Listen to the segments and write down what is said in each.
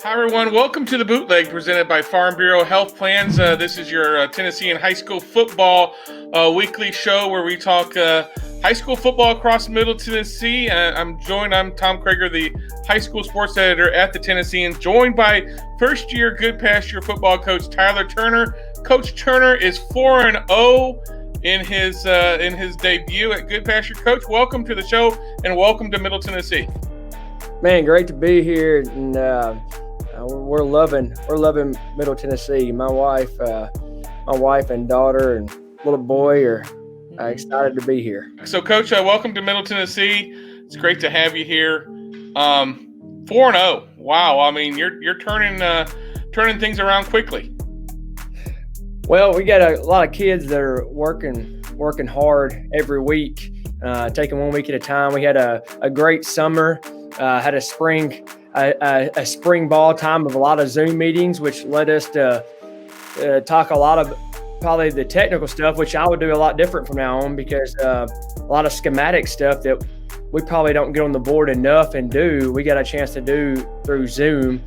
Hi, everyone. Welcome to the Bootleg presented by Farm Bureau Health Plans. This is your Tennessee and high school football weekly show where we talk high school football across Middle Tennessee. I'm Tom Kreager, the high school sports editor at the Tennesseans, joined by first-year Goodpasture football coach Tyler Turner. Coach Turner is 4-0 in his debut at Goodpasture. Coach, welcome to the show and welcome to Middle Tennessee. Man, great to be here, and we're loving Middle Tennessee. My wife and daughter and little boy are excited to be here. So, Coach, welcome to Middle Tennessee. It's great to have you here. 4-0. Wow. I mean, you're turning things around quickly. Well, we got a lot of kids that are working hard every week, taking 1 week at a time. We had a great summer. Had a spring ball time of a lot of Zoom meetings, which led us to talk a lot of probably the technical stuff, which I would do a lot different from now on, because a lot of schematic stuff that we probably don't get on the board enough and do, we got a chance to do through Zoom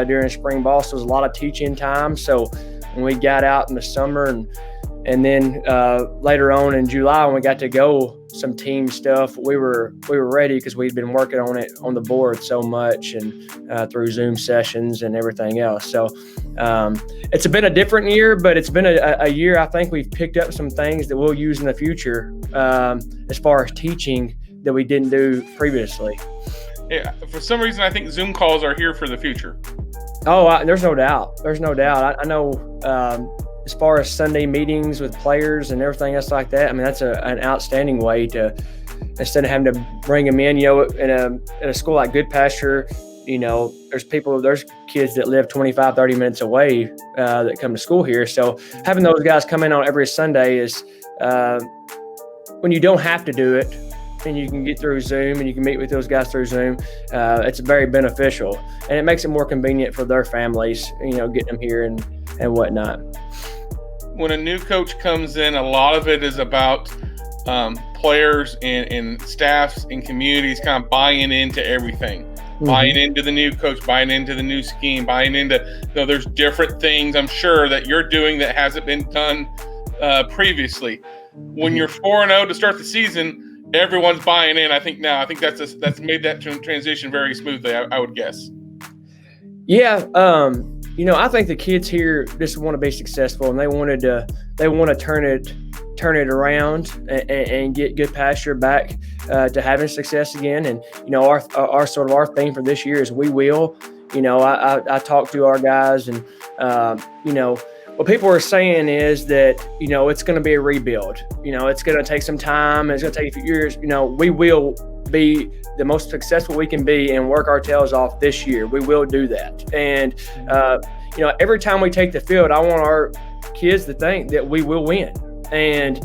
during spring ball. So it was a lot of teaching time. So when we got out in the summer and then later on in July, when we got to go some team stuff, we were ready because we'd been working on it on the board so much and through Zoom sessions and everything else. So it's been a different year, but it's been a year I think we've picked up some things that we'll use in the future as far as teaching that we didn't do previously. Yeah, for some reason, I think Zoom calls are here for the future. Oh, there's no doubt. I know as far as Sunday meetings with players and everything else like that, I mean, that's an outstanding way to, instead of having to bring them in, in a school like Goodpasture, there's kids that live 25, 30 minutes away that come to school here. So having those guys come in on every Sunday is, when you don't have to do it and you can get through Zoom and you can meet with those guys through Zoom, it's very beneficial. And it makes it more convenient for their families, getting them here and whatnot. When a new coach comes in, a lot of it is about players and staffs and communities kind of buying into everything, buying into the new coach, buying into the new scheme, buying into, there's different things I'm sure that you're doing that hasn't been done previously. When you're 4-0 to start the season, everyone's buying in. I think that's made that transition very smoothly, I would guess. Yeah. I think the kids here just want to be successful, and they want to turn it around and get Goodpasture back to having success again. And our sort of our theme for this year is we will. I talked to our guys, and what people are saying is that it's going to be a rebuild. It's going to take some time. It's going to take a few years. We will be the most successful we can be and work our tails off this year. We will do that. And, every time we take the field, I want our kids to think that we will win. And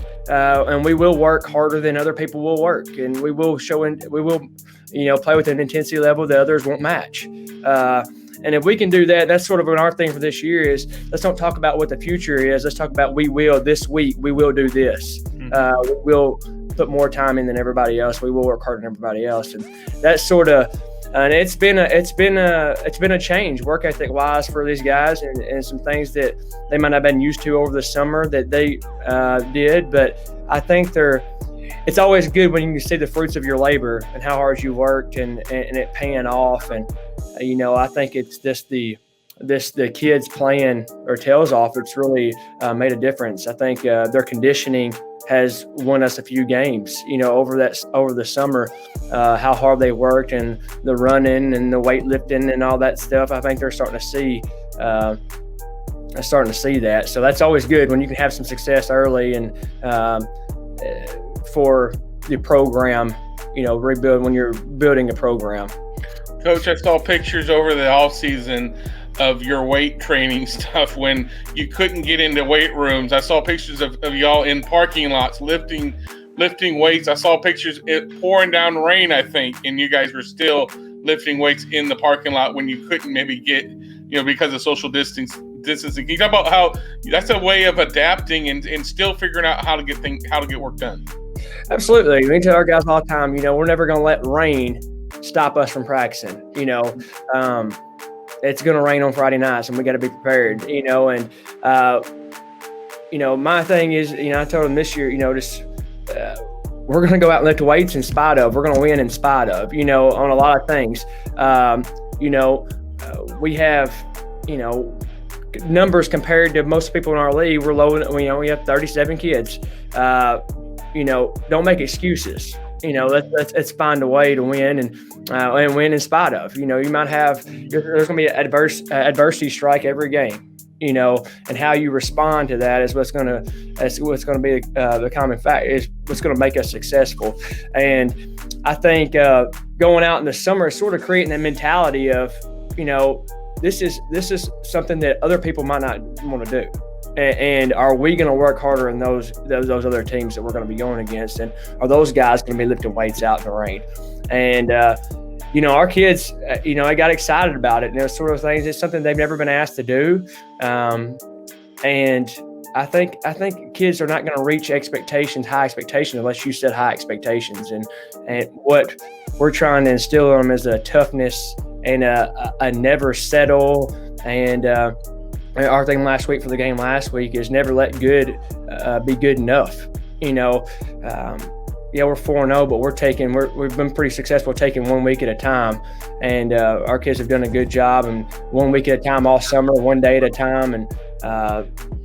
we will work harder than other people will work. And we will play with an intensity level that others won't match. And if we can do that, that's sort of our thing for this year is, let's don't talk about what the future is. Let's talk about this week, we will do this. We'll put more time in than everybody else. We will work harder than everybody else. And that's sort of, and it's been a change work ethic wise for these guys, and some things that they might not have been used to over the summer that they did. But I think it's always good when you can see the fruits of your labor and how hard you worked and it paying off. And, I think it's just the kids playing their tails off. It's really made a difference. I think their conditioning has won us a few games, over the summer, how hard they worked and the running and the weightlifting and all that stuff. I think they're starting to see that. So that's always good when you can have some success early and for the program, rebuild when you're building a program. Coach, I saw pictures over the off season of your weight training stuff when you couldn't get into weight rooms. I saw pictures of y'all in parking lots lifting weights. I saw pictures pouring down rain, I think, and you guys were still lifting weights in the parking lot when you couldn't maybe get, because of social distancing. Can you talk about how that's a way of adapting and still figuring out how to get work done? Absolutely. We tell our guys all the time, we're never going to let rain stop us from practicing. it's going to rain on Friday nights, and we got to be prepared, and, my thing is, I told them this year, we're going to go out and lift weights in spite of, we're going to win in spite of, on a lot of things. We have, numbers compared to most people in our league. We're low, we have 37 kids. Don't make excuses. Let's find a way to win and win in spite of. You might have there's going to be an adversity strike every game. And how you respond to that is what's going to be the common fact, is what's going to make us successful. And I think going out in the summer is sort of creating that mentality of, this is something that other people might not want to do. And are we going to work harder than those other teams that we're going to be going against? And are those guys going to be lifting weights out in the rain? And, our kids, I got excited about it. And those sort of things, it's something they've never been asked to do. And I think kids are not going to reach high expectations, unless you set high expectations. And what we're trying to instill in them is a toughness and a never settle. And our thing last week for the game last week is never let good be good enough. We're 4-0, but we've been pretty successful taking 1 week at a time, and our kids have done a good job. And 1 week at a time all summer, 1 day at a time, and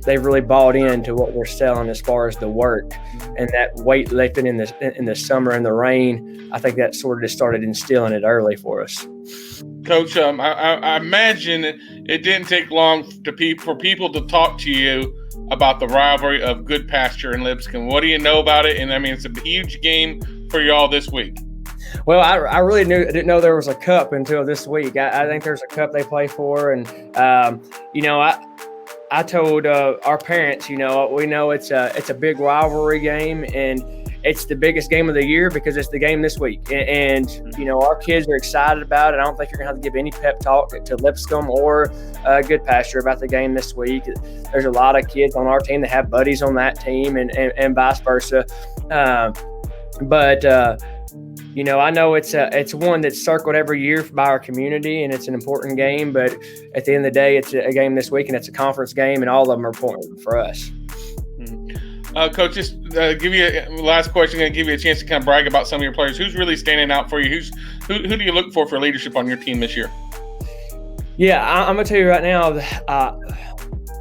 they've really bought into what we're selling as far as the work and that weight lifting in the summer and the rain. I think that sort of just started instilling it early for us. Coach, I imagine it didn't take long for people to talk to you about the rivalry of Goodpasture and Lipscomb. What do you know about it? And it's a huge game for y'all this week. Well, I really didn't know there was a cup until this week. I think there's a cup they play for, and I told our parents, we know it's a big rivalry game, and it's the biggest game of the year because it's the game this week. And our kids are excited about it. I don't think you're going to have to give any pep talk to Lipscomb or Goodpasture about the game this week. There's a lot of kids on our team that have buddies on that team, and vice versa. But I know it's one that's circled every year by our community, and it's an important game. But at the end of the day, it's a game this week, and it's a conference game, and all of them are important for us. Coach, just give you a last question. Going to give you a chance to kind of brag about some of your players. Who's really standing out for you? Who do you look for leadership on your team this year? Yeah, I'm going to tell you right now,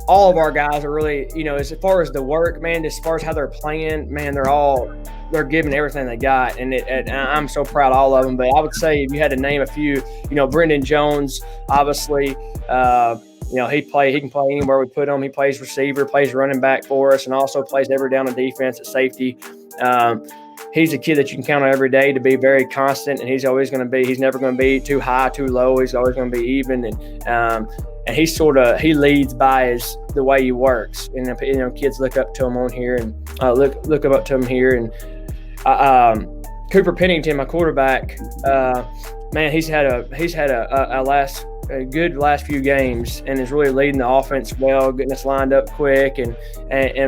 all of our guys are really, as far as the work, man, as far as how they're playing, man, they're giving everything they got. And I'm so proud of all of them. But I would say if you had to name a few, Brendan Jones, obviously, he can play anywhere we put him. He plays receiver, plays running back for us, and also plays every down on defense at safety. He's a kid that you can count on every day to be very constant, and he's never going to be too high, too low. He's always going to be even. And he leads by the way he works. And, kids look up to him on here, and look up to him here. And Cooper Pennington, my quarterback, man, he's had a good last few games, and is really leading the offense well, getting us lined up quick, and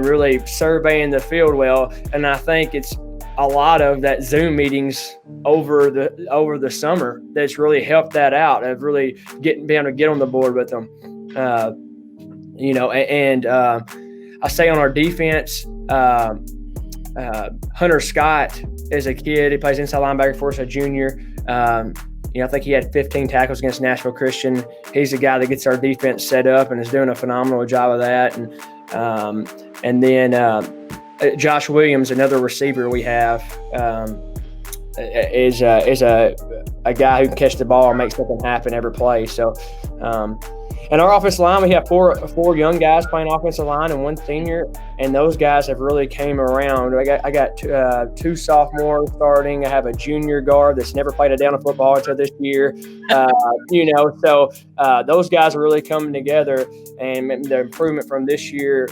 really surveying the field well. And I think it's a lot of that Zoom meetings over the summer that's really helped that out, of really being able to get on the board with them. I say on our defense, Hunter Scott is a kid. He plays inside linebacker for us, a junior. I think he had 15 tackles against Nashville Christian. He's the guy that gets our defense set up and is doing a phenomenal job of that. And then Josh Williams, another receiver we have, is a guy who can catch the ball and make something happen every play. So, and our offensive line, we have four young guys playing offensive line and one senior, and those guys have really came around. I got two sophomores starting. I have a junior guard that's never played a down of football until this year. So those guys are really coming together, and the improvement from this year,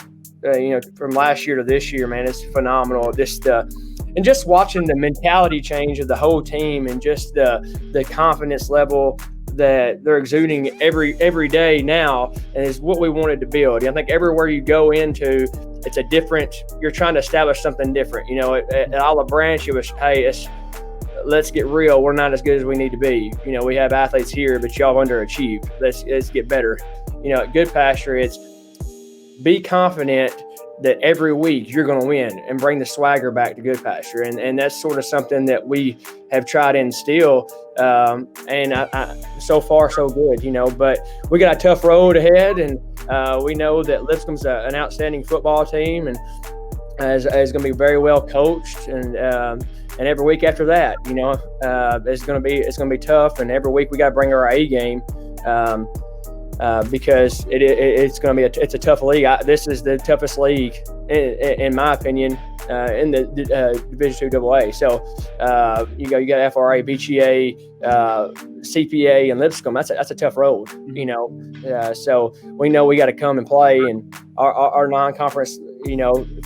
from last year to this year, man, it's phenomenal. And just watching the mentality change of the whole team, and just the confidence level that they're exuding every day now, and is what we wanted to build. I think everywhere you go into, it's you're trying to establish something different. At Olive Branch, it was, hey, let's get real. We're not as good as we need to be. We have athletes here, but y'all underachieved. Let's get better. At Goodpasture, it's be confident that every week you're going to win and bring the swagger back to Goodpasture. And that's sort of something that we have tried to instill. And so far, so good, but we got a tough road ahead. And we know that Lipscomb's an outstanding football team and is going to be very well coached. And every week after that, it's going to be tough. And every week we got to bring our A game. Because it's going to be it's a tough league. This is the toughest league, in my opinion, in the Division II AA. So you got FRA, BGA, CPA, and Lipscomb. That's a tough road, So we know we got to come and play, and our non-conference,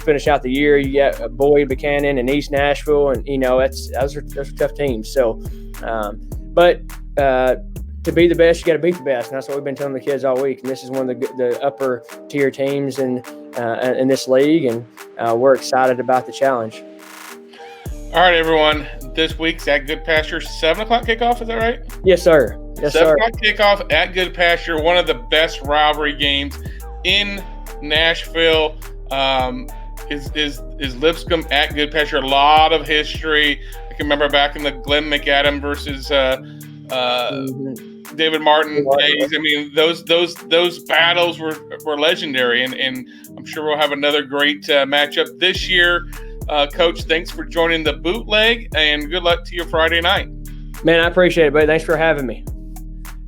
finish out the year. You got Boyd, Buchanan, and East Nashville, and those are tough teams. So, but. To be the best, you got to beat the best, and that's what we've been telling the kids all week. And this is one of the upper tier teams in this league, and we're excited about the challenge. All right, everyone. This week's at Goodpasture 7:00 kickoff. Is that right? Yes, sir. Yes, 7:00 kickoff at Goodpasture. One of the best rivalry games in Nashville. Is Lipscomb at Goodpasture? A lot of history. I can remember back in the Glenn McAdam versus. David Martin days. I mean, those battles were legendary, and I'm sure we'll have another great matchup this year. Coach, thanks for joining the Bootleg, and good luck to you Friday night. Man, I appreciate it, buddy. Thanks for having me.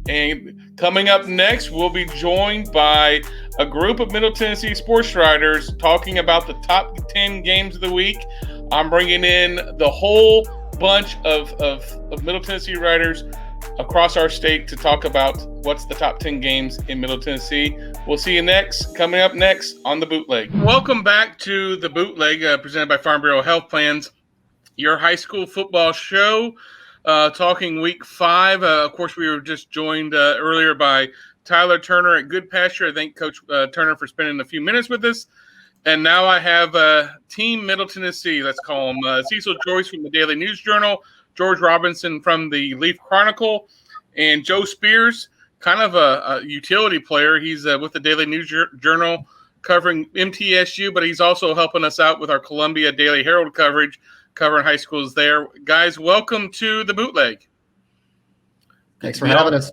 And coming up next, we'll be joined by a group of Middle Tennessee sports writers talking about the top 10 games of the week. I'm bringing in the whole bunch of Middle Tennessee writers across our state to talk about what's the top 10 games in Middle Tennessee. We'll see you coming up next on the Bootleg. Welcome back to the Bootleg, presented by Farm Bureau Health Plans, your high school football show, talking week 5. Of course, we were just joined earlier by Tyler Turner at Goodpasture. I thank Coach Turner for spending a few minutes with us. And now I have Team Middle Tennessee, let's call them. Cecil Joyce from the Daily News Journal, George Robinson from the Leaf Chronicle, and Joe Spears, kind of a utility player. He's with the Daily News Journal covering MTSU, but he's also helping us out with our Columbia Daily Herald coverage, covering high schools there. Guys, welcome to the Bootleg. Thanks for having us.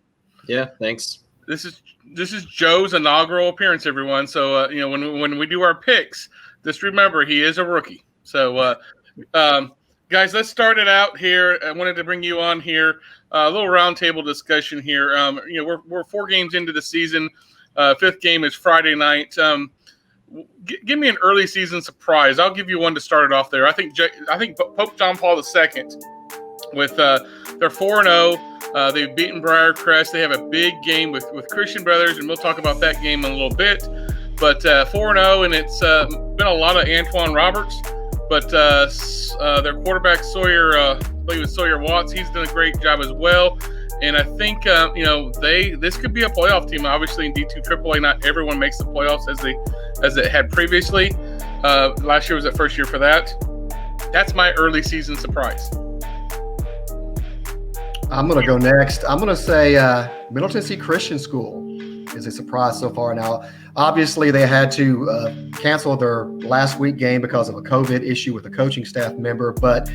Yeah, thanks. This is Joe's inaugural appearance, everyone. So, when we do our picks, just remember he is a rookie. So, guys, let's start it out here. I wanted to bring you on here, a little roundtable discussion here. We're 4 games into the season. 5th game is Friday night. Give me an early season surprise. I'll give you one to start it off there. I think Pope John Paul II, with they're 4-0. They've beaten Briarcrest. They have a big game with Christian Brothers, and we'll talk about that game in a little bit. But 4-0, and it's been a lot of Antoine Roberts. But their quarterback, Sawyer Watts, he's done a great job as well. And I think, this could be a playoff team. Obviously, in D2 AAA, not everyone makes the playoffs as it had previously. Last year was the first year for that. That's my early season surprise. I'm going to go next. I'm going to say Middle Tennessee Christian School is a surprise so far. Now, obviously, they had to cancel their last week game because of a COVID issue with a coaching staff member, but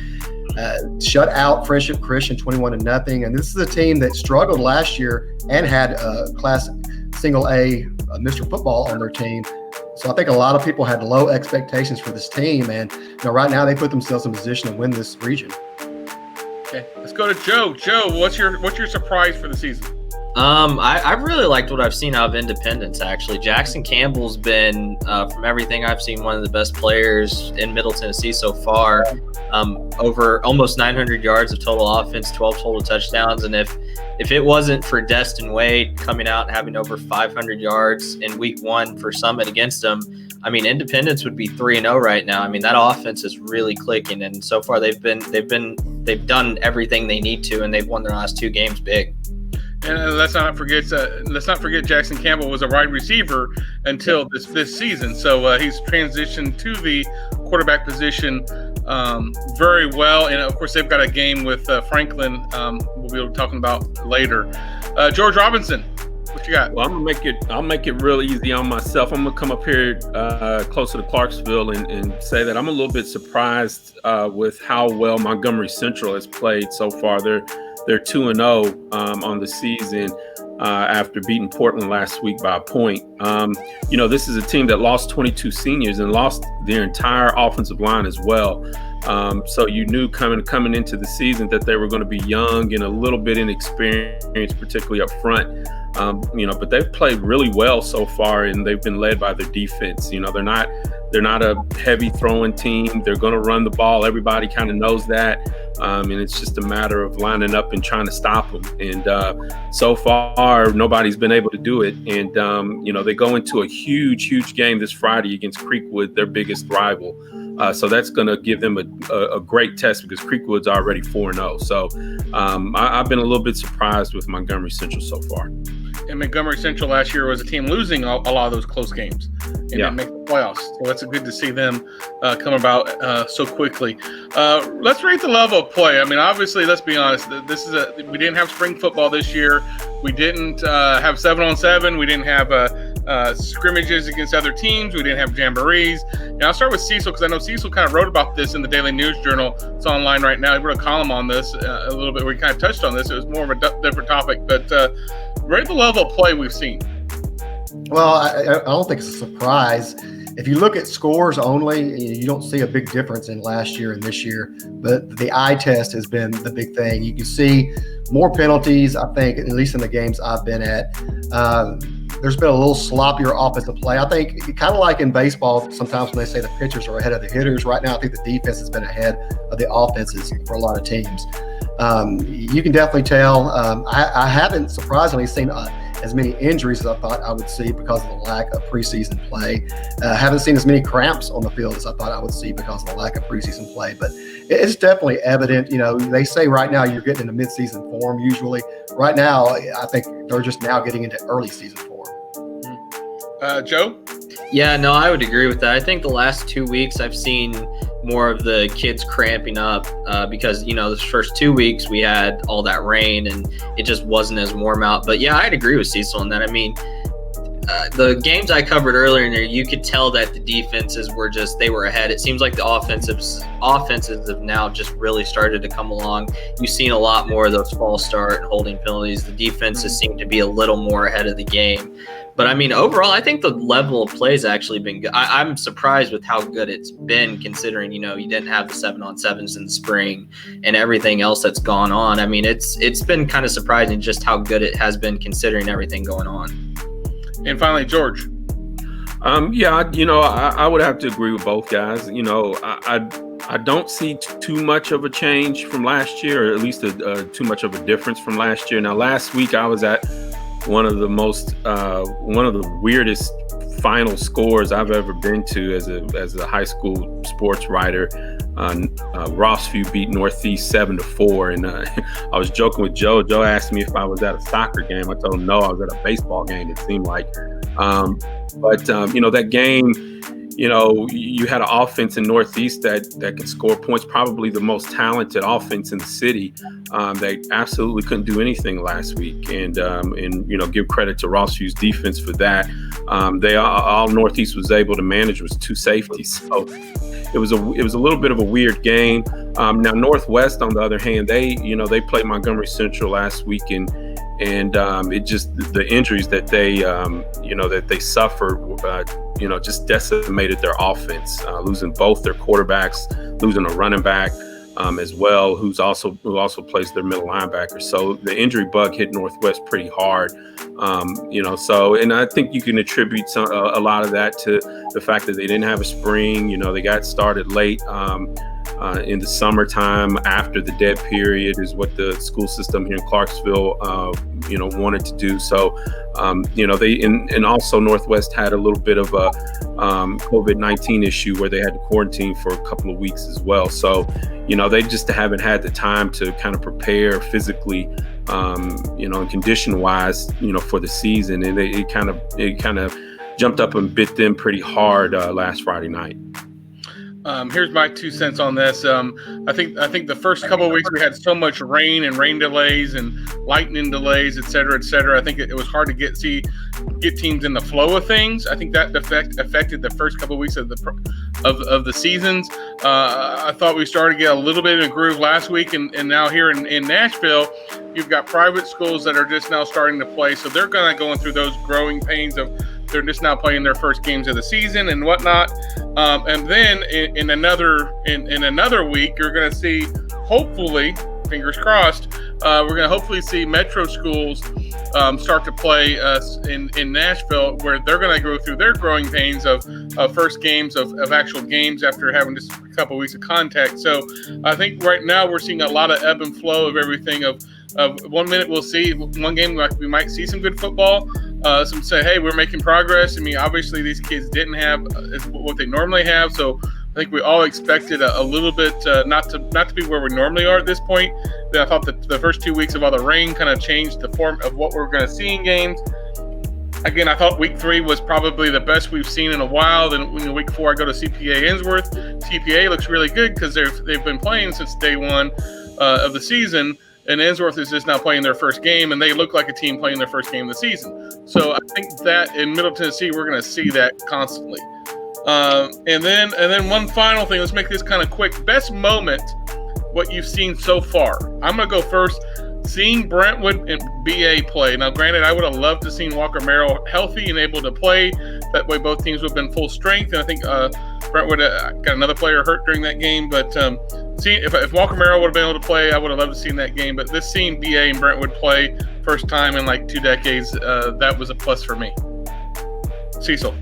shut out Friendship Christian 21-0. And this is a team that struggled last year and had Class Single A Mr. Football on their team. So I think a lot of people had low expectations for this team, and right now they put themselves in position to win this region. Okay, let's go to Joe. Joe, what's your surprise for the season? I really liked what I've seen out of Independence, actually. Jackson Campbell's been, from everything I've seen, one of the best players in Middle Tennessee so far. Over almost 900 yards of total offense, 12 total touchdowns. And if it wasn't for Destin Wade coming out and having over 500 yards in week 1 for Summit against them, I mean, Independence would be 3-0 right now. I mean, that offense is really clicking, and so far they've done everything they need to, and they've won their last 2 games big. And let's not forget Jackson Campbell was a wide receiver until this season. So he's transitioned to the quarterback position very well. And of course, they've got a game with Franklin. We'll be talking about later. George Robinson, what you got? Well, I'll make it real easy on myself. I'm gonna come up here closer to Clarksville and say that I'm a little bit surprised with how well Montgomery Central has played so far. They're 2-0 on the season after beating Portland last week by a point. This is a team that lost 22 seniors and lost their entire offensive line as well. So you knew coming into the season that they were going to be young and a little bit inexperienced, particularly up front. But they've played really well so far, and they've been led by their defense. They're not a heavy throwing team. They're going to run the ball. Everybody kind of knows that. And it's just a matter of lining up and trying to stop them. And so far, nobody's been able to do it. And, they go into a huge game this Friday against Creekwood, their biggest rival. So that's going to give them a great test because Creekwood's already 4-0. So I've been a little bit surprised with Montgomery Central so far. And Montgomery Central last year was a team losing a lot of those close games and didn't make the playoffs. So that's good to see them come about so quickly. Let's rate the level of play. I mean, obviously, let's be honest. We didn't have spring football this year. We didn't have 7-on-7. We didn't have scrimmages against other teams. We didn't have jamborees. And I'll start with Cecil because I know Cecil kind of wrote about this in the Daily News Journal. It's online right now. He wrote a column on this a little bit where he kind of touched on this. It was more of a different topic, but rate the level of play we've seen. Well, I don't think it's a surprise. If you look at scores only, you don't see a big difference in last year and this year. But the eye test has been the big thing. You can see more penalties, I think, at least in the games I've been at. There's been a little sloppier offensive play. I think kind of like in baseball, sometimes when they say the pitchers are ahead of the hitters, right now I think the defense has been ahead of the offenses for a lot of teams. You can definitely tell. I haven't surprisingly seen as many injuries as I thought I would see because of the lack of preseason play. Haven't seen as many cramps on the field as I thought I would see because of the lack of preseason play. But it's definitely evident. They say right now you're getting into midseason form usually. Right now, I think they're just now getting into early season form. Joe? Yeah, no, I would agree with that. I think the last 2 weeks I've seen more of the kids cramping up because, the first 2 weeks we had all that rain and it just wasn't as warm out. But yeah, I'd agree with Cecil on that. I mean, the games I covered earlier in there, you could tell that the defenses they were ahead. It seems like the offenses have now just really started to come along. You've seen a lot more of those false start and holding penalties. The defenses seem to be a little more ahead of the game. But I mean, overall, I think the level of play has actually been good. I'm surprised with how good it's been considering, you didn't have the 7-on-7s in the spring and everything else that's gone on. I mean, it's been kind of surprising just how good it has been considering everything going on. And finally, George. I would have to agree with both guys. I don't see too much of a change from last year, or at least too much of a difference from last year. Now, last week I was at one of the weirdest final scores I've ever been to as a high school sports writer. Rossview beat Northeast 7-4, and I was joking with Joe. Joe asked me if I was at a soccer game. I told him no, I was at a baseball game. It seemed like, that game. You had an offense in Northeast that could score points, probably the most talented offense in the city. They absolutely couldn't do anything last week, and give credit to Rossview's defense for that. All Northeast was able to manage was 2 safeties, so it was a little bit of a weird game. Now Northwest, on the other hand, they played Montgomery Central last week, and it just the injuries that they suffered. Just decimated their offense, losing both their quarterbacks, losing a running back as well, who also plays their middle linebacker. So the injury bug hit Northwest pretty hard, and I think you can attribute a lot of that to the fact that they didn't have a spring. They got started late in the summertime after the dead period is what the school system here in Clarksville, wanted to do. So, and also Northwest had a little bit of a COVID-19 issue where they had to quarantine for a couple of weeks as well. So, they just haven't had the time to kind of prepare physically and condition wise, for the season, and it kind of jumped up and bit them pretty hard last Friday night. Here's my 2 cents on this. I think the first couple of weeks we had so much rain and rain delays and lightning delays, et cetera, et cetera. I think it was hard to get teams in the flow of things. I think that affected the first couple of weeks of the seasons. I thought we started to get a little bit in a groove last week, and now here in Nashville, you've got private schools that are just now starting to play, so they're kind of going through those growing pains of they're just now playing their first games of the season and whatnot. And then in another week, you're going to see, hopefully, fingers crossed, we're going to hopefully see metro schools start to play in Nashville, where they're going to go through their growing pains of first games of actual games after having just a couple of weeks of contact. So I think right now we're seeing a lot of ebb and flow of everything. Of 1 minute we'll see one game, like we might see some good football. Some say, hey, we're making progress. I mean, obviously these kids didn't have what they normally have, so I think we all expected a little bit not to be where we normally are at this point. Then I thought that the first 2 weeks of all the rain kind of changed the form of what we're going to see in games. Again, I thought week 3 was probably the best we've seen in a while. Then week 4, I go to CPA Ainsworth. CPA looks really good because they've been playing since day 1 of the season. And Ainsworth is just now playing their first game, and they look like a team playing their first game of the season. So I think that in Middle Tennessee, we're going to see that constantly. And then one final thing. Let's make this kind of quick. Best moment, what you've seen so far. I'm going to go first. Seeing Brentwood and BA play. Now, granted, I would have loved to see Walker Merrill healthy and able to play. That way, both teams would have been full strength. And I think Brentwood got another player hurt during that game. But if Walker Merrill would have been able to play, I would have loved to see that game. But seeing BA and Brentwood play first time in like 2 decades, that was a plus for me. Cecil.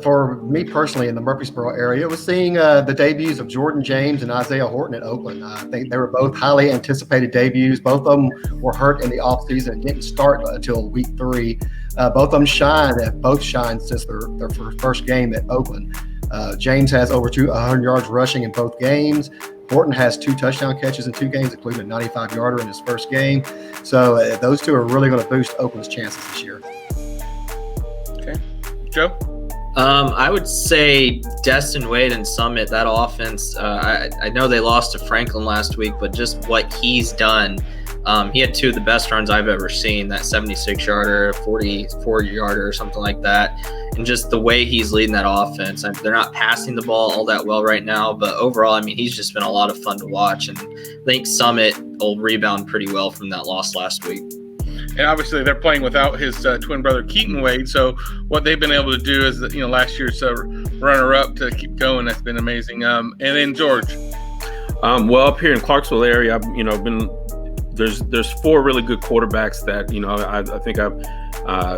For me personally, in the Murfreesboro area, it was seeing the debuts of Jordan James and Isaiah Horton at Oakland. I think they were both highly anticipated debuts. Both of them were hurt in the offseason and didn't start until week 3. Both of them both shined since their first game at Oakland. James has over 100 yards rushing in both games. Horton has 2 touchdown catches in 2 games, including a 95-yarder in his first game. So those two are really going to boost Oakland's chances this year. Okay. Joe? I would say Destin Wade and Summit, that offense, I know they lost to Franklin last week, but just what he's done, he had 2 of the best runs I've ever seen, that 76-yarder, 44-yarder or something like that, and just the way he's leading that offense. They're not passing the ball all that well right now, but overall, I mean, he's just been a lot of fun to watch, and I think Summit will rebound pretty well from that loss last week. And obviously, they're playing without his twin brother Keaton Wade. So what they've been able to do is, last year's runner-up to keep going. That's been amazing. And then George. Well, up here in Clarksville area, there's 4 really good quarterbacks that I think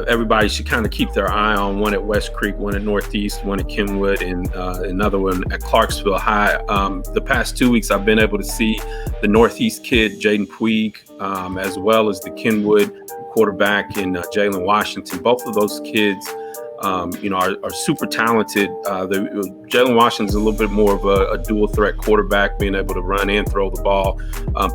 everybody should kind of keep their eye on. One at West Creek, one at Northeast, one at Kenwood, and another one at Clarksville High. The past 2 weeks, I've been able to see the Northeast kid, Jaden Puig, as well as the Kenwood quarterback in Jalen Washington. Both of those kids, are super talented. Jalen Washington's a little bit more of a dual threat quarterback, being able to run and throw the ball.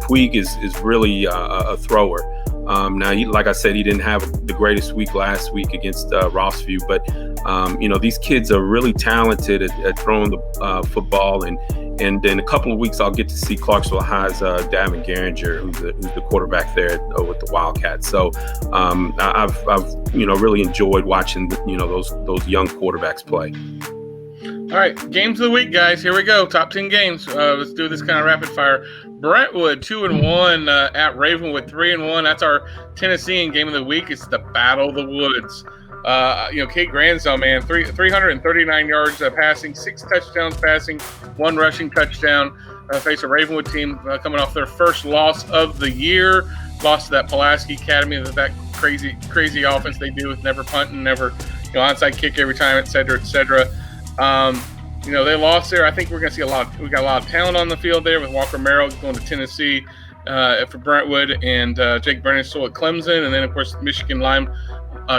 Puig is really a thrower. Now, like I said, he didn't have the greatest week last week against Rossview, but these kids are really talented at throwing the football, and in a couple of weeks I'll get to see Clarksville High's Davin Garinger, who's the quarterback there with the Wildcats. So I've really enjoyed watching those young quarterbacks play. All right, games of the week, guys. Here we go. Top 10 games. Let's do this kind of rapid fire. Brentwood 2-1 at Ravenwood 3-1. That's our Tennessean game of the week. It's the Battle of the Woods. Kate Granzo, man, 339 yards passing, 6 touchdowns passing, 1 rushing touchdown. Face a Ravenwood team coming off their first loss of the year. Lost to that Pulaski Academy, that crazy offense they do with never punting, never onside kick every time, et cetera, et cetera. They lost there. I think we're going to see we got a lot of talent on the field there with Walker Merrill going to Tennessee for Brentwood, and Jake Brennan still at Clemson, and then of course Michigan Lime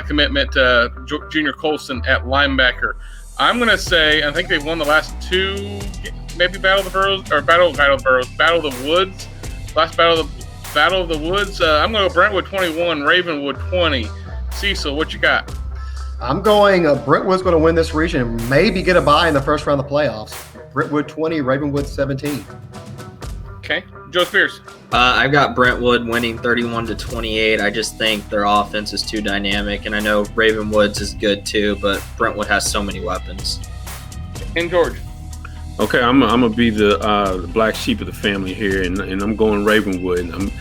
commitment Junior Colson at linebacker. I'm going to say I think they've won the last 2, maybe Battle of the Woods. Last Battle of the Battle of the Woods. I'm going to go Brentwood 21, Ravenwood 20. Cecil, what you got? I'm going Brentwood's going to win this region and maybe get a bye in the first round of the playoffs. Brentwood 20, Ravenwood 17. Okay. Joe Spears. I've got Brentwood winning 31-28. I just think their offense is too dynamic, and I know Ravenwood's is good too, but Brentwood has so many weapons. And George. Okay, I'm gonna be the black sheep of the family here, and I'm going Ravenwood.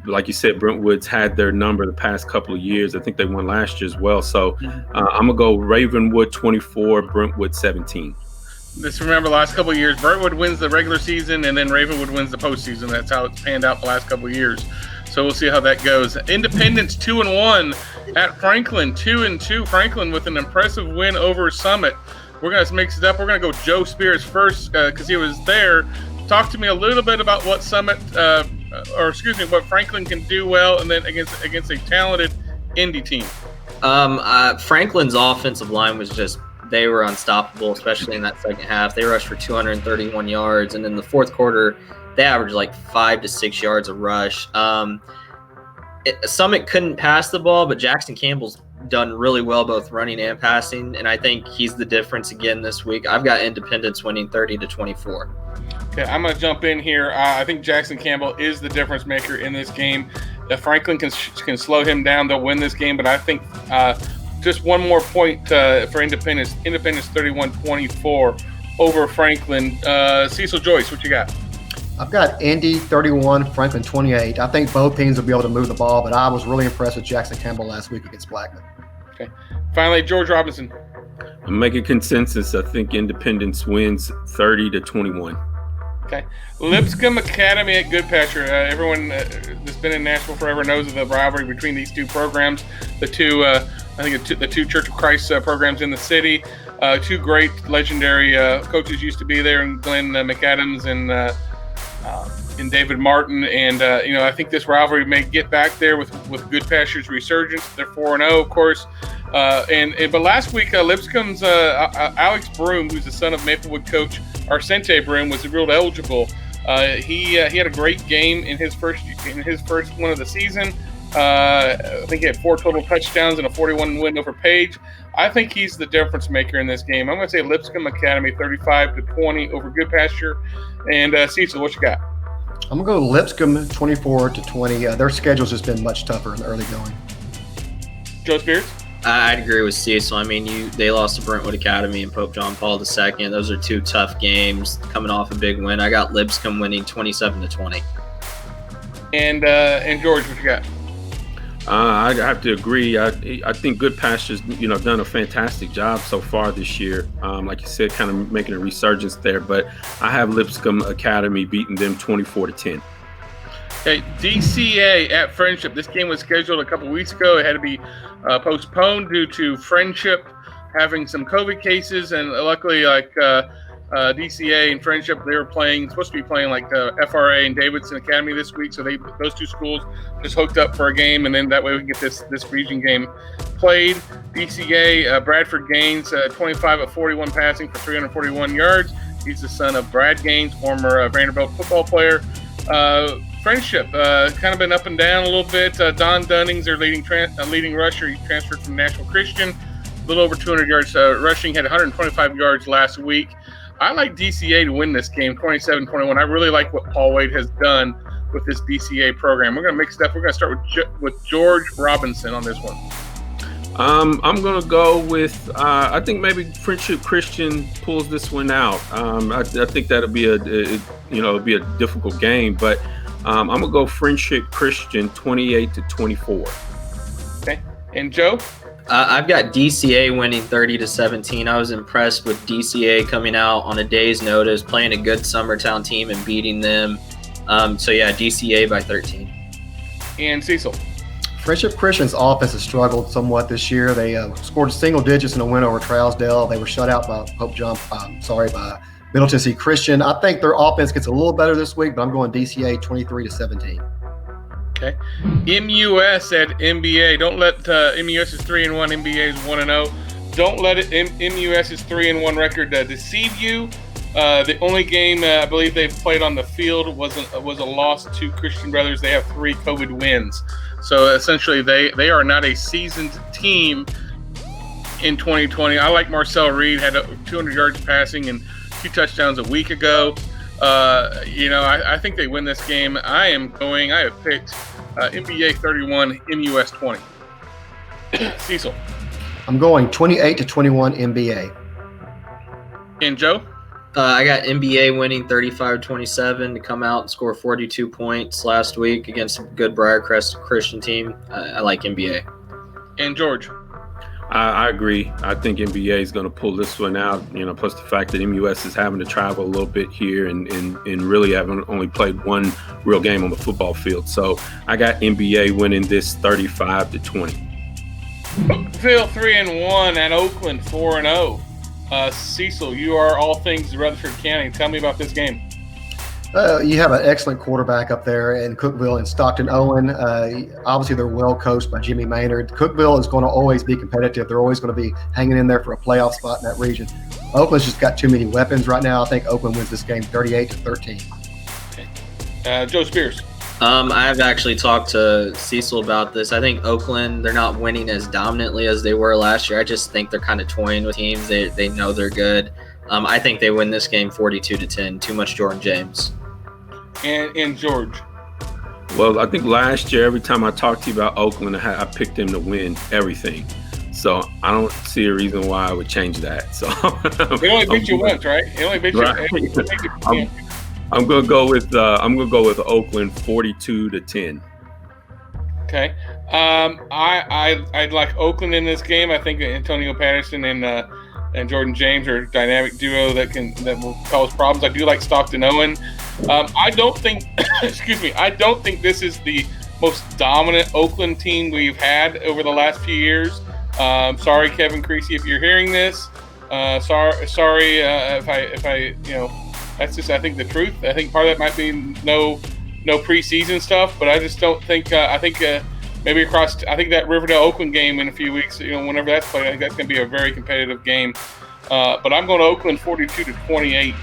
Like you said, Brentwood's had their number the past couple of years. I think they won last year as well. So I'm gonna go Ravenwood 24, Brentwood 17. Just remember, the last couple of years, Brentwood wins the regular season, and then Ravenwood wins the postseason. That's how it's panned out the last couple of years. So we'll see how that goes. Independence 2-1 at Franklin, 2-2. Franklin with an impressive win over Summit. We're going to mix it up. We're going to go Joe Spears first because he was there. Talk to me a little bit about what what Franklin can do well, and then against a talented Indy team. Franklin's offensive line was they were unstoppable, especially in that second half. They rushed for 231 yards, and in the fourth quarter, they averaged like 5 to 6 yards a rush. Summit couldn't pass the ball, but Jackson Campbell's done really well both running and passing, and I think he's the difference again this week. I've got Independence winning 30-24. Okay, I'm going to jump in here. I think Jackson Campbell is the difference maker in this game. If Franklin can slow him down, they'll win this game, but I think just one more point for Independence. Independence 31-24 over Franklin. Cecil Joyce, what you got? I've got Indy 31, Franklin 28. I think both teams will be able to move the ball, but I was really impressed with Jackson Campbell last week against Blackman. Okay. Finally, George Robinson. I'm making consensus. I think Independence wins 30-21. Okay. Lipscomb Academy at Goodpasture. Everyone that's been in Nashville forever knows of the rivalry between these two programs. The two Church of Christ programs in the city. Two great legendary coaches used to be there, and Glenn McAdams and David Martin. And I think this rivalry may get back there with Goodpasture's resurgence. They're 4-0, of course. But last week, Lipscomb's Alex Broom, who's the son of Maplewood coach Arcente Broom, was ruled eligible. He had a great game in his first one of the season. I think he had 4 total touchdowns and a 41 win over Page. I think he's the difference maker in this game. I'm going to say Lipscomb Academy 35-20 over Goodpasture. And Cecil, what you got? I'm going to go Lipscomb 24-20. Their schedule's just been much tougher in the early going. Joe Spears? I'd agree with Cecil. I mean, they lost to Brentwood Academy and Pope John Paul II. Those are 2 tough games coming off a big win. I got Lipscomb winning 27-20. And George, what you got? I have to agree. I think Goodpasture's done a fantastic job so far this year. Like you said, kind of making a resurgence there. But I have Lipscomb Academy beating them 24-10. Okay, DCA at Friendship. This game was scheduled a couple weeks ago. It had to be postponed due to Friendship having some COVID cases, and luckily, DCA and Friendship, they were supposed to be playing FRA and Davidson Academy this week. So those two schools just hooked up for a game, and then that way we can get this region game played. DCA, Bradford Gaines, 25 of 41 passing for 341 yards. He's the son of Brad Gaines, former Vanderbilt football player. Friendship, kind of been up and down a little bit. Don Dunning's their leading rusher. He transferred from Nashville Christian. A little over 200 yards rushing, had 125 yards last week. I like DCA to win this game, 27-21. I really like what Paul Wade has done with this DCA program. We're going to mix it up. We're going to start with George Robinson on this one. I'm going to go with, I think maybe Friendship Christian pulls this one out. I think that'll be it'll be a difficult game, but I'm going to go Friendship Christian 28-24. Okay. And Joe? I've got DCA winning 30-17. I was impressed with DCA coming out on a day's notice, playing a good Summertown team and beating them. DCA by 13. And Cecil? Friendship Christian's offense has struggled somewhat this year. They scored single digits in a win over Trousdale. They were shut out by by Middle Tennessee Christian. I think their offense gets a little better this week, but I'm going DCA 23-17. Okay. MUS at MBA. Don't let MUS is 3-1, MBA is 1-0. Don't let MUS's 3-1 record deceive you. The only game I believe they've played on the field was a loss to Christian Brothers. They have 3 COVID wins. So essentially they are not a seasoned team in 2020. I like Marcel Reed, had 200 yards passing and 2 touchdowns a week ago. I think they win this game. I have picked NBA 31, MUS 20. Cecil. I'm going 28-21 NBA. And Joe? I got NBA winning 35-27 to come out and score 42 points last week against a good Briarcrest Christian team. I like NBA. And George? I agree. I think NBA is going to pull this one out, plus the fact that MUS is having to travel a little bit here and really haven't only played one real game on the football field. So I got NBA winning this 35-20. Phil 3-1 at Oakland 4-0. Cecil, you are all things Rutherford County. Tell me about this game. You have an excellent quarterback up there in Cookeville and Stockton Owen. Obviously, they're well coached by Jimmy Maynard. Cookeville is going to always be competitive. They're always going to be hanging in there for a playoff spot in that region. Oakland's just got too many weapons right now. I think Oakland wins this game 38-13. Okay. Joe Spears. I've actually talked to Cecil about this. I think Oakland, they're not winning as dominantly as they were last year. I just think they're kind of toying with teams. They know they're good. I think they win this game 42-10. Too much Jordan James. And George. Well, I think last year, every time I talked to you about Oakland, I picked them to win everything. So I don't see a reason why I would change that. So they only beat you once, right? They only beat right. you. I'm gonna go with Oakland 42-10. Okay. I'd like Oakland in this game. I think Antonio Patterson and Jordan James are a dynamic duo that will cause problems. I do like Stockton Owen. I don't think I don't think this is the most dominant Oakland team we've had over the last few years. Sorry, Kevin Creasy, if you're hearing this. Sorry if I that's just, I think, the truth. I think part of that might be no preseason stuff, but I just don't think. I think maybe across. I think that Riverdale Oakland game in a few weeks. Whenever that's played, I think that's going to be a very competitive game. But I'm going to Oakland 42-28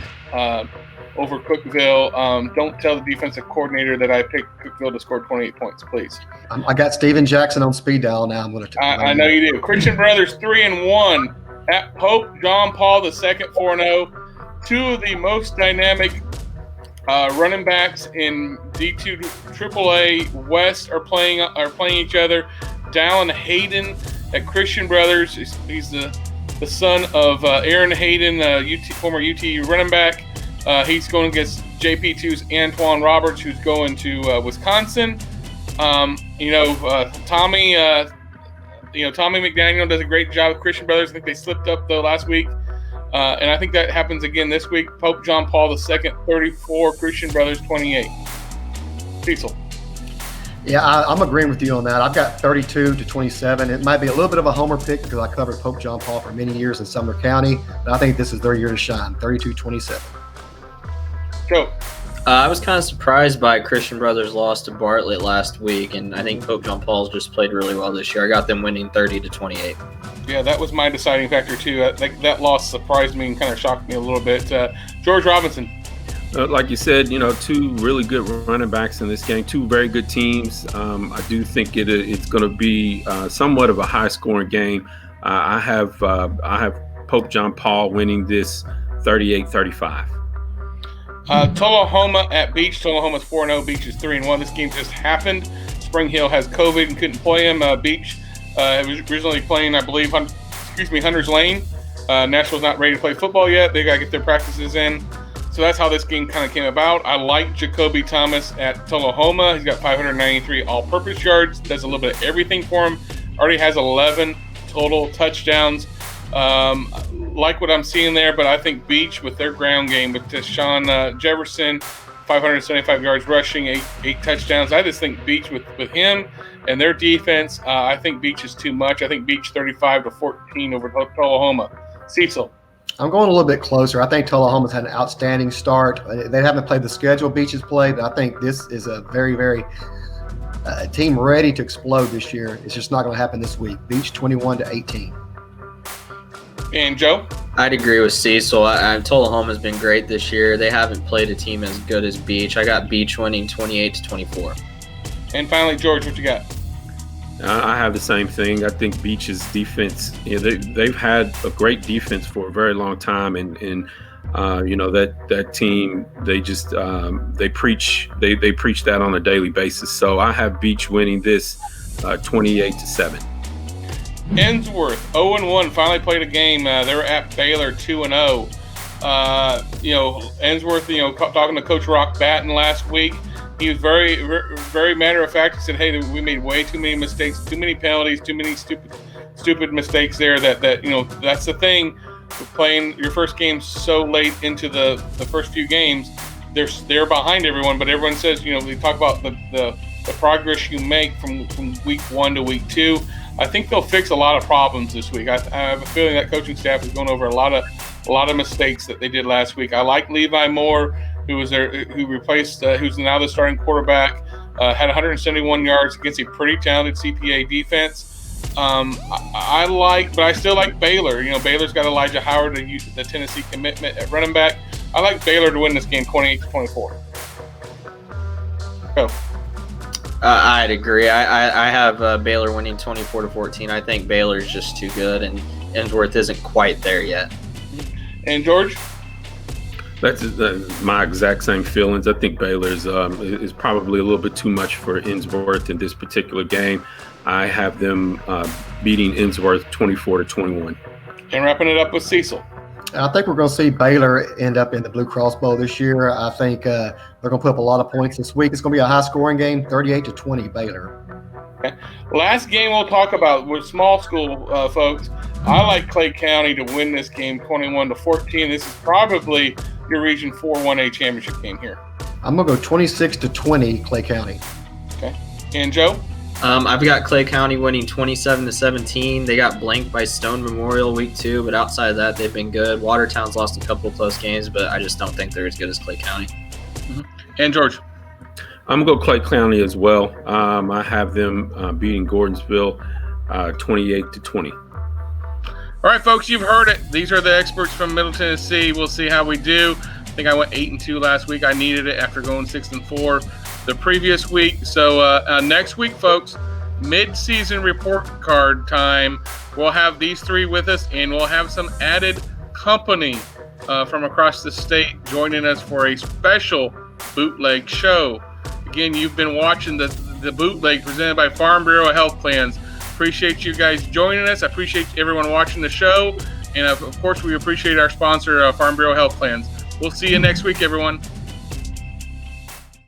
over Cookeville. Don't tell the defensive coordinator that I picked Cookeville to score 28 points, please. I got Steven Jackson on speed dial now. I'm going to. I know you do. Christian Brothers 3-1 at Pope John Paul II 4-0. 2 of the most dynamic running backs in D2 AAA West are playing each other. Dallin Hayden at Christian Brothers. He's the son of Aaron Hayden, former UT running back. He's going against JP2's Antoine Roberts, who's going to Wisconsin. Tommy McDaniel does a great job with Christian Brothers. I think they slipped up though last week. And I think that happens again this week. Pope John Paul II, 34, Christian Brothers, 28. Cecil. Yeah, I'm agreeing with you on that. I've got 32-27. It might be a little bit of a homer pick because I covered Pope John Paul for many years in Sumner County, but I think this is their year to shine, 32-27. Go. I was kind of surprised by Christian Brothers' loss to Bartlett last week, and I think Pope John Paul's just played really well this year. I got them winning 30-28. Yeah, that was my deciding factor too. That loss surprised me and kind of shocked me a little bit. George Robinson. Like you said, 2 really good running backs in this game, 2 very good teams. I do think it's going to be somewhat of a high-scoring game. I have Pope John Paul winning this 38-35. Tullahoma at Beach. Tullahoma's 4-0. Beach is 3-1. This game just happened. Spring Hill has COVID and couldn't play him. Beach was originally playing, I believe, Hunter's Lane. Nashville's not ready to play football yet. They got to get their practices in. So that's how this game kind of came about. I like Jacoby Thomas at Tullahoma. He's got 593 all-purpose yards. Does a little bit of everything for him. Already has 11 total touchdowns. Like what I'm seeing there, but I think Beach with their ground game with Deshaun Jefferson, 575 yards rushing, eight touchdowns. I just think Beach with him and their defense, I think Beach is too much. I think Beach 35-14 over Tullahoma. Cecil. I'm going a little bit closer. I think Tullahoma's had an outstanding start. They haven't played the schedule Beach has played, but I think this is a very, very team ready to explode this year. It's just not going to happen this week. Beach 21-18. And Joe? I'd agree with Cecil. Tullahoma has been great this year. They haven't played a team as good as Beach. I got Beach winning 28-24. And finally, George, what you got? I have the same thing. I think Beach's defense, they've had a great defense for a very long time, and that team, they just they preach that on a daily basis. So I have Beach winning this 28-7. Ensworth 0-1 finally played a game. They were at Baylor 2-0. Ensworth, talking to Coach Rock Batten last week, he was very, very matter of fact. He said, "Hey, we made way too many mistakes, too many penalties, too many stupid mistakes there. That's the thing with playing your first game so late into the first few games. They're behind everyone, but everyone says, they talk about the progress you make from week 1 to week 2. I think they'll fix a lot of problems this week. I have a feeling that coaching staff is going over a lot of mistakes that they did last week. I like Levi Moore, who's now the starting quarterback. Had 171 yards against a pretty talented CPA defense. But I still like Baylor. Baylor's got Elijah Howard, the Tennessee commitment at running back. I like Baylor to win this game 28-24. Go. I'd agree. I have Baylor winning 24-14. I think Baylor's just too good, and Ensworth isn't quite there yet. And George? That's my exact same feelings. I think Baylor is probably a little bit too much for Ensworth in this particular game. I have them beating Ensworth 24-21. And wrapping it up with Cecil. I think we're going to see Baylor end up in the Blue Cross Bowl this year. I think they're going to put up a lot of points this week. It's going to be a high-scoring game, 38-20 Baylor. Okay. Last game we'll talk about with small school folks. I like Clay County to win this game 21-14. This is probably your Region 4 1A championship game here. I'm going to go 26-20 Clay County. Okay. And Joe? I've got Clay County winning 27-17. They got blanked by Stone Memorial week 2, but outside of that, they've been good. Watertown's lost a couple of close games, but I just don't think they're as good as Clay County. Mm-hmm. And George? I'm going to go Clay County as well. I have them beating Gordonsville 28-20. All right, folks, you've heard it. These are the experts from Middle Tennessee. We'll see how we do. I think I went 8-2 last week. I needed it after going 6-4 the previous week. So next week, folks, mid-season report card time. We'll have these three with us, and we'll have some added company from across the state joining us for a special bootleg show. Again, you've been watching the bootleg presented by Farm Bureau Health Plans. Appreciate you guys joining us. I appreciate everyone watching the show. And of course, we appreciate our sponsor, Farm Bureau Health Plans. We'll see you next week, everyone.